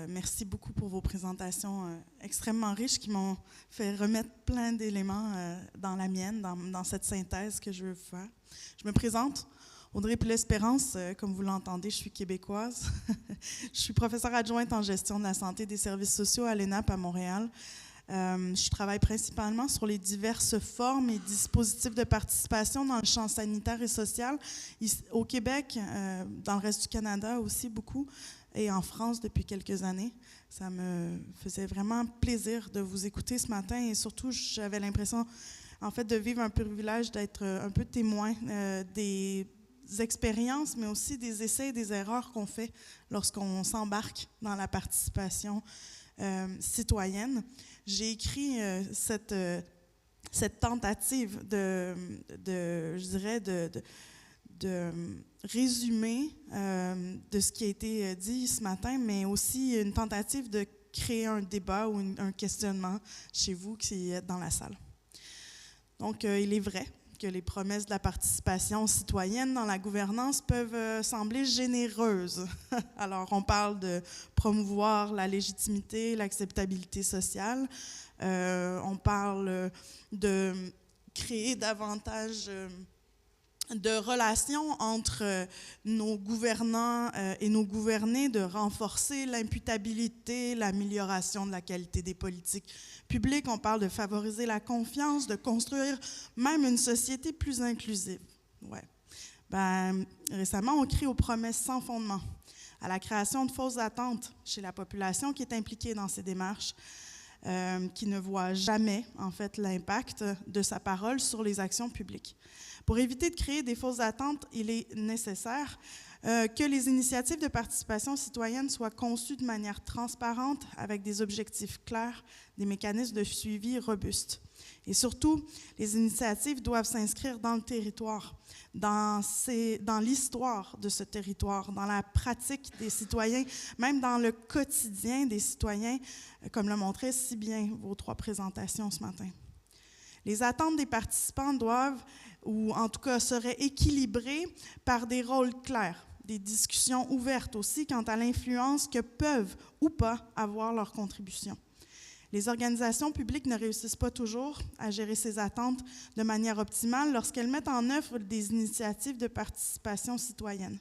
Merci beaucoup pour vos présentations extrêmement riches qui m'ont fait remettre plein d'éléments dans la mienne, dans cette synthèse que je veux faire. Je me présente, Audrey Poulet-Espérance, comme vous l'entendez, je suis québécoise. Je suis professeure adjointe en gestion de la santé et des services sociaux à l'ENAP à Montréal. Je travaille principalement sur les diverses formes et dispositifs de participation dans le champ sanitaire et social, au Québec, dans le reste du Canada aussi beaucoup, et en France depuis quelques années. Ça me faisait vraiment plaisir de vous écouter ce matin et surtout, j'avais l'impression, en fait, de vivre un privilège d'être un peu témoin des expériences, mais aussi des essais et des erreurs qu'on fait lorsqu'on s'embarque dans la participation citoyenne. J'ai écrit cette tentative je dirais, de résumé de ce qui a été dit ce matin, mais aussi une tentative de créer un débat ou un questionnement chez vous qui êtes dans la salle. Donc, il est vrai que les promesses de la participation citoyenne dans la gouvernance peuvent sembler généreuses. Alors, on parle de promouvoir la légitimité, l'acceptabilité sociale. On parle de créer davantage de relations entre nos gouvernants et nos gouvernés, de renforcer l'imputabilité, l'amélioration de la qualité des politiques publiques. On parle de favoriser la confiance, de construire même une société plus inclusive. Ouais. Récemment, on crie aux promesses sans fondement, à la création de fausses attentes chez la population qui est impliquée dans ces démarches, qui ne voit jamais, en fait, l'impact de sa parole sur les actions publiques. Pour éviter de créer des fausses attentes, il est nécessaire que les initiatives de participation citoyenne soient conçues de manière transparente, avec des objectifs clairs, des mécanismes de suivi robustes. Et surtout, les initiatives doivent s'inscrire dans le territoire, dans l'histoire de ce territoire, dans la pratique des citoyens, même dans le quotidien des citoyens, comme le montraient si bien vos 3 présentations ce matin. Les attentes des participants doivent, ou en tout cas seraient équilibrées par des rôles clairs, des discussions ouvertes aussi quant à l'influence que peuvent ou pas avoir leurs contributions. Les organisations publiques ne réussissent pas toujours à gérer ces attentes de manière optimale lorsqu'elles mettent en œuvre des initiatives de participation citoyenne.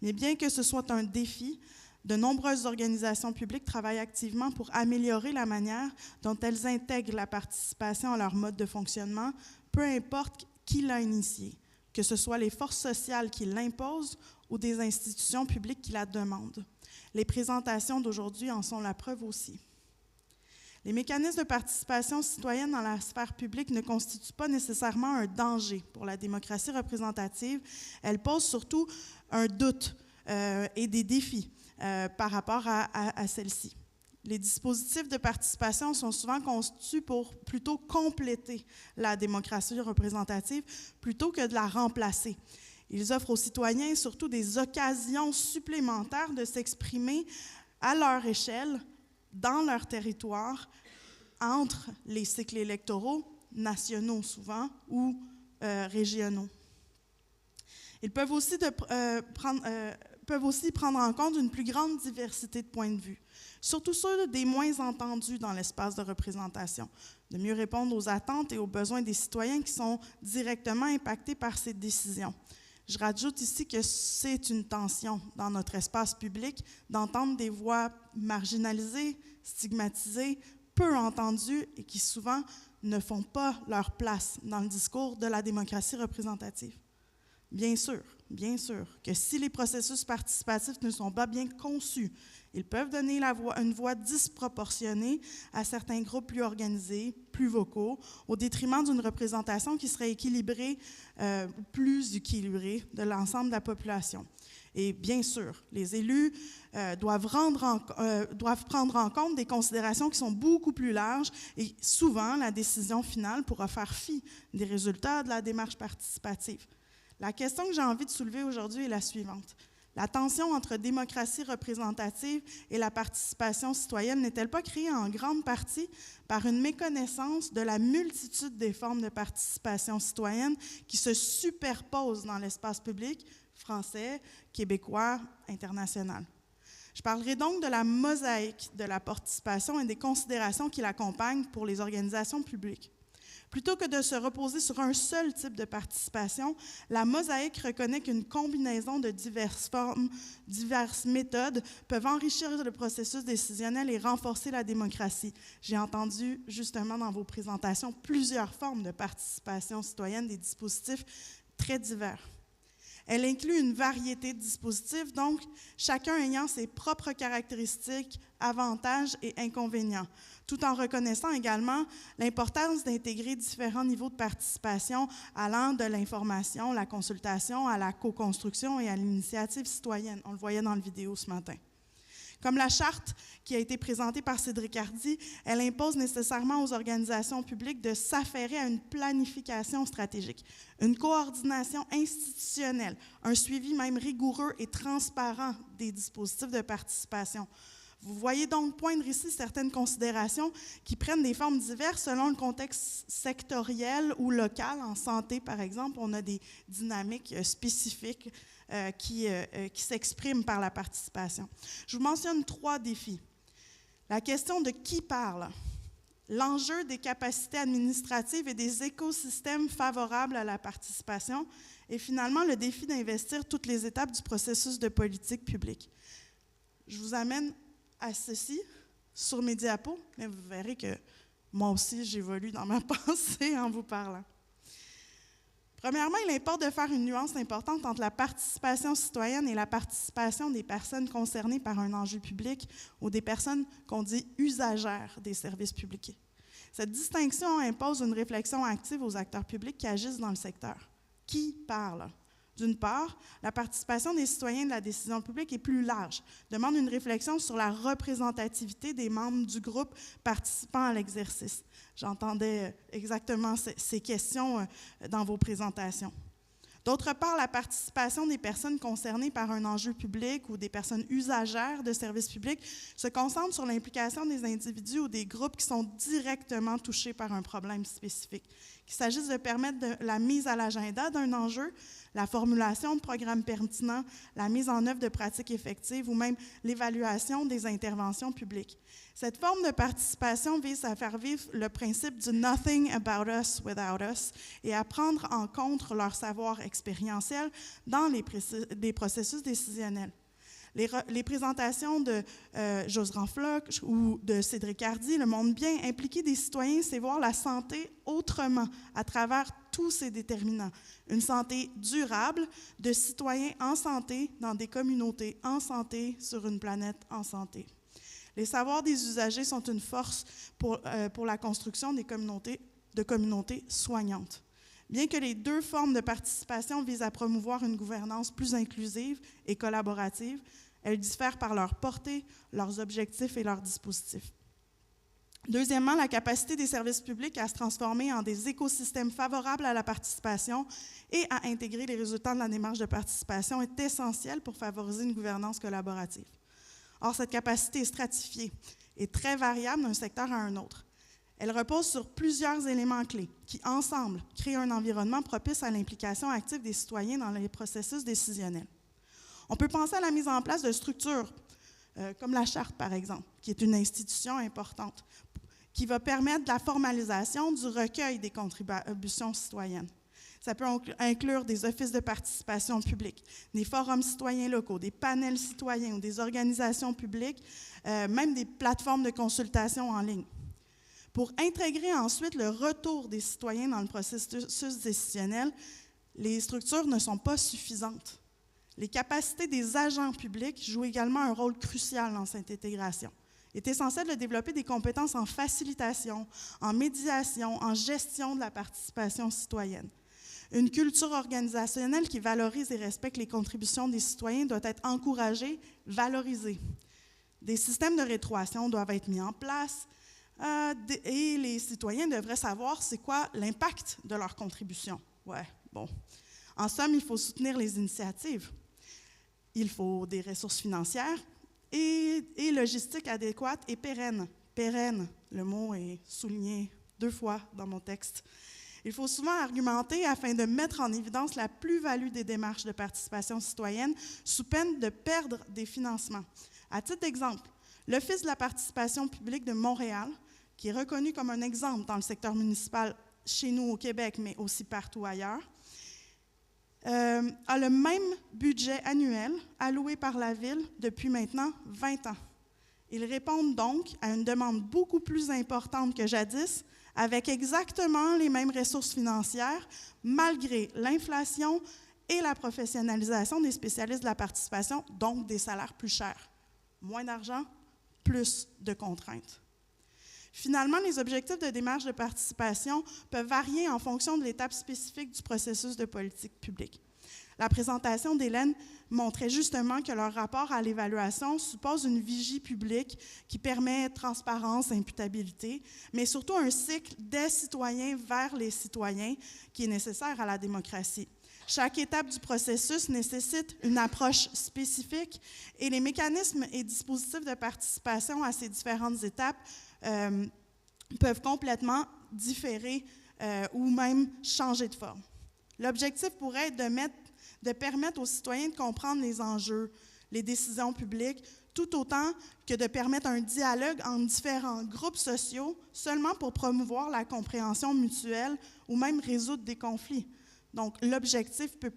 Mais bien que ce soit un défi, de nombreuses organisations publiques travaillent activement pour améliorer la manière dont elles intègrent la participation à leur mode de fonctionnement, peu importe qui l'a initié, que ce soit les forces sociales qui l'imposent ou des institutions publiques qui la demandent. Les présentations d'aujourd'hui en sont la preuve aussi. Les mécanismes de participation citoyenne dans la sphère publique ne constituent pas nécessairement un danger pour la démocratie représentative. Elles posent surtout un doute et des défis par rapport à celle-ci. Les dispositifs de participation sont souvent conçus pour plutôt compléter la démocratie représentative plutôt que de la remplacer. Ils offrent aux citoyens surtout des occasions supplémentaires de s'exprimer à leur échelle, dans leur territoire, entre les cycles électoraux, nationaux souvent, ou régionaux. Ils peuvent aussi prendre en compte une plus grande diversité de points de vue, surtout ceux des moins entendus dans l'espace de représentation, de mieux répondre aux attentes et aux besoins des citoyens qui sont directement impactés par ces décisions. Je rajoute ici que c'est une tension dans notre espace public d'entendre des voix marginalisées, stigmatisées, peu entendues et qui souvent ne font pas leur place dans le discours de la démocratie représentative. Bien sûr que si les processus participatifs ne sont pas bien conçus, ils peuvent donner une voix disproportionnée à certains groupes plus organisés, plus vocaux, au détriment d'une représentation qui serait équilibrée, plus équilibrée de l'ensemble de la population. Et bien sûr, les élus doivent prendre en compte des considérations qui sont beaucoup plus larges et souvent, la décision finale pourra faire fi des résultats de la démarche participative. La question que j'ai envie de soulever aujourd'hui est la suivante. La tension entre démocratie représentative et la participation citoyenne n'est-elle pas créée en grande partie par une méconnaissance de la multitude des formes de participation citoyenne qui se superposent dans l'espace public français, québécois, international? Je parlerai donc de la mosaïque de la participation et des considérations qui l'accompagnent pour les organisations publiques. Plutôt que de se reposer sur un seul type de participation, la mosaïque reconnaît qu'une combinaison de diverses formes, diverses méthodes peuvent enrichir le processus décisionnel et renforcer la démocratie. J'ai entendu justement dans vos présentations plusieurs formes de participation citoyenne, des dispositifs très divers. Elle inclut une variété de dispositifs, donc chacun ayant ses propres caractéristiques, avantages et inconvénients, tout en reconnaissant également l'importance d'intégrer différents niveaux de participation allant de l'information, la consultation, à la co-construction et à l'initiative citoyenne. On le voyait dans la vidéo ce matin. Comme la charte qui a été présentée par Cédric Hardy, elle impose nécessairement aux organisations publiques de s'affairer à une planification stratégique, une coordination institutionnelle, un suivi même rigoureux et transparent des dispositifs de participation. Vous voyez donc poindre ici certaines considérations qui prennent des formes diverses selon le contexte sectoriel ou local. En santé, par exemple, on a des dynamiques spécifiques qui s'expriment par la participation. Je vous mentionne 3 défis. La question de qui parle, l'enjeu des capacités administratives et des écosystèmes favorables à la participation, et finalement le défi d'investir toutes les étapes du processus de politique publique. Je vous amène à ceci sur mes diapos, mais vous verrez que moi aussi j'évolue dans ma pensée en vous parlant. Premièrement, il importe de faire une nuance importante entre la participation citoyenne et la participation des personnes concernées par un enjeu public ou des personnes qu'on dit usagères des services publics. Cette distinction impose une réflexion active aux acteurs publics qui agissent dans le secteur. Qui parle? D'une part, la participation des citoyens de la décision publique est plus large, demande une réflexion sur la représentativité des membres du groupe participant à l'exercice. J'entendais exactement ces questions dans vos présentations. D'autre part, la participation des personnes concernées par un enjeu public ou des personnes usagères de services publics se concentre sur l'implication des individus ou des groupes qui sont directement touchés par un problème spécifique. Qu'il s'agisse de permettre la mise à l'agenda d'un enjeu, la formulation de programmes pertinents, la mise en œuvre de pratiques effectives ou même l'évaluation des interventions publiques. Cette forme de participation vise à faire vivre le principe du « nothing about us without us » et à prendre en compte leur savoir expérientiel dans les processus décisionnels. Les présentations de Josran Floch ou de Cédric Hardy le montrent bien, impliquer des citoyens, c'est voir la santé autrement, à travers tous ses déterminants. Une santé durable de citoyens en santé dans des communautés en santé sur une planète en santé. Les savoirs des usagers sont une force pour la construction de communautés soignantes. Bien que les 2 formes de participation visent à promouvoir une gouvernance plus inclusive et collaborative, elles diffèrent par leur portée, leurs objectifs et leurs dispositifs. Deuxièmement, la capacité des services publics à se transformer en des écosystèmes favorables à la participation et à intégrer les résultats de la démarche de participation est essentielle pour favoriser une gouvernance collaborative. Or, cette capacité est stratifiée et très variable d'un secteur à un autre. Elle repose sur plusieurs éléments clés qui, ensemble, créent un environnement propice à l'implication active des citoyens dans les processus décisionnels. On peut penser à la mise en place de structures, comme la Charte, par exemple, qui est une institution importante, qui va permettre la formalisation du recueil des contributions citoyennes. Ça peut inclure des offices de participation publique, des forums citoyens locaux, des panels citoyens ou des organisations publiques, même des plateformes de consultation en ligne. Pour intégrer ensuite le retour des citoyens dans le processus décisionnel, les structures ne sont pas suffisantes. Les capacités des agents publics jouent également un rôle crucial dans cette intégration. Il est essentiel de développer des compétences en facilitation, en médiation, en gestion de la participation citoyenne. Une culture organisationnelle qui valorise et respecte les contributions des citoyens doit être encouragée, valorisée. Des systèmes de rétroaction doivent être mis en place et les citoyens devraient savoir c'est quoi l'impact de leur contribution. Ouais, bon. En somme, il faut soutenir les initiatives. Il faut des ressources financières et logistiques adéquates et pérennes. Pérenne, le mot est souligné 2 fois dans mon texte. Il faut souvent argumenter afin de mettre en évidence la plus-value des démarches de participation citoyenne sous peine de perdre des financements. À titre d'exemple, l'Office de la participation publique de Montréal, qui est reconnu comme un exemple dans le secteur municipal chez nous au Québec, mais aussi partout ailleurs, a le même budget annuel alloué par la Ville depuis maintenant 20 ans. Ils répondent donc à une demande beaucoup plus importante que jadis, avec exactement les mêmes ressources financières, malgré l'inflation et la professionnalisation des spécialistes de la participation, donc des salaires plus chers. Moins d'argent, plus de contraintes. Finalement, les objectifs de démarche de participation peuvent varier en fonction de l'étape spécifique du processus de politique publique. La présentation d'Hélène montrait justement que leur rapport à l'évaluation suppose une vigie publique qui permet transparence, imputabilité, mais surtout un cycle des citoyens vers les citoyens qui est nécessaire à la démocratie. Chaque étape du processus nécessite une approche spécifique et les mécanismes et dispositifs de participation à ces différentes étapes peuvent complètement différer ou même changer de forme. L'objectif pourrait être de permettre aux citoyens de comprendre les enjeux, les décisions publiques, tout autant que de permettre un dialogue entre différents groupes sociaux seulement pour promouvoir la compréhension mutuelle ou même résoudre des conflits. Donc, l'objectif peut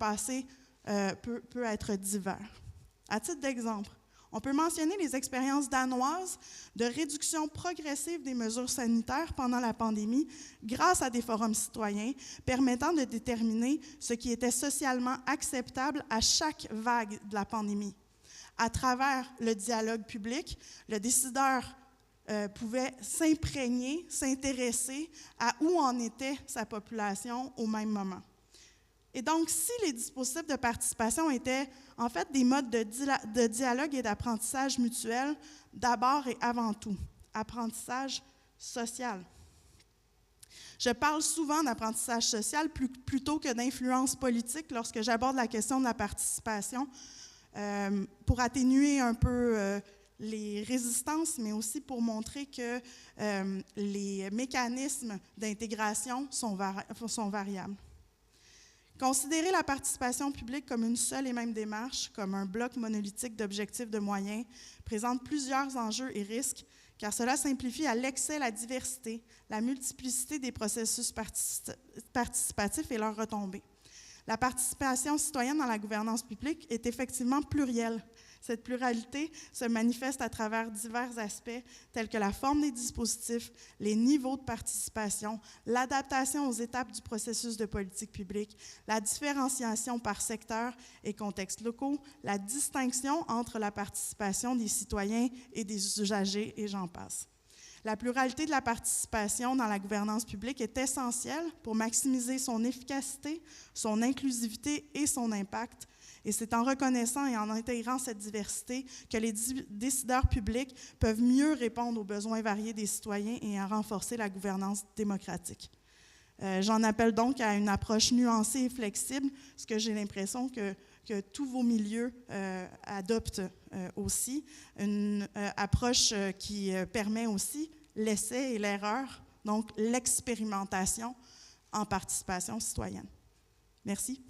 être divers. À titre d'exemple, on peut mentionner les expériences danoises de réduction progressive des mesures sanitaires pendant la pandémie grâce à des forums citoyens permettant de déterminer ce qui était socialement acceptable à chaque vague de la pandémie. À travers le dialogue public, le décideur pouvait s'imprégner, s'intéresser à où en était sa population au même moment. Et donc, si les dispositifs de participation étaient en fait des modes de dialogue et d'apprentissage mutuel, d'abord et avant tout, apprentissage social. Je parle souvent d'apprentissage social plutôt que d'influence politique lorsque j'aborde la question de la participation pour atténuer un peu les résistances, mais aussi pour montrer que les mécanismes d'intégration sont variables. Considérer la participation publique comme une seule et même démarche, comme un bloc monolithique d'objectifs de moyens, présente plusieurs enjeux et risques, car cela simplifie à l'excès la diversité, la multiplicité des processus participatifs et leurs retombées. La participation citoyenne dans la gouvernance publique est effectivement plurielle. Cette pluralité se manifeste à travers divers aspects tels que la forme des dispositifs, les niveaux de participation, l'adaptation aux étapes du processus de politique publique, la différenciation par secteur et contextes locaux, la distinction entre la participation des citoyens et des usagers, et j'en passe. La pluralité de la participation dans la gouvernance publique est essentielle pour maximiser son efficacité, son inclusivité et son impact. Et c'est en reconnaissant et en intégrant cette diversité que les décideurs publics peuvent mieux répondre aux besoins variés des citoyens et à renforcer la gouvernance démocratique. J'en appelle donc à une approche nuancée et flexible, ce que j'ai l'impression que tous vos milieux adoptent aussi. Une approche qui permet aussi l'essai et l'erreur, donc l'expérimentation en participation citoyenne. Merci.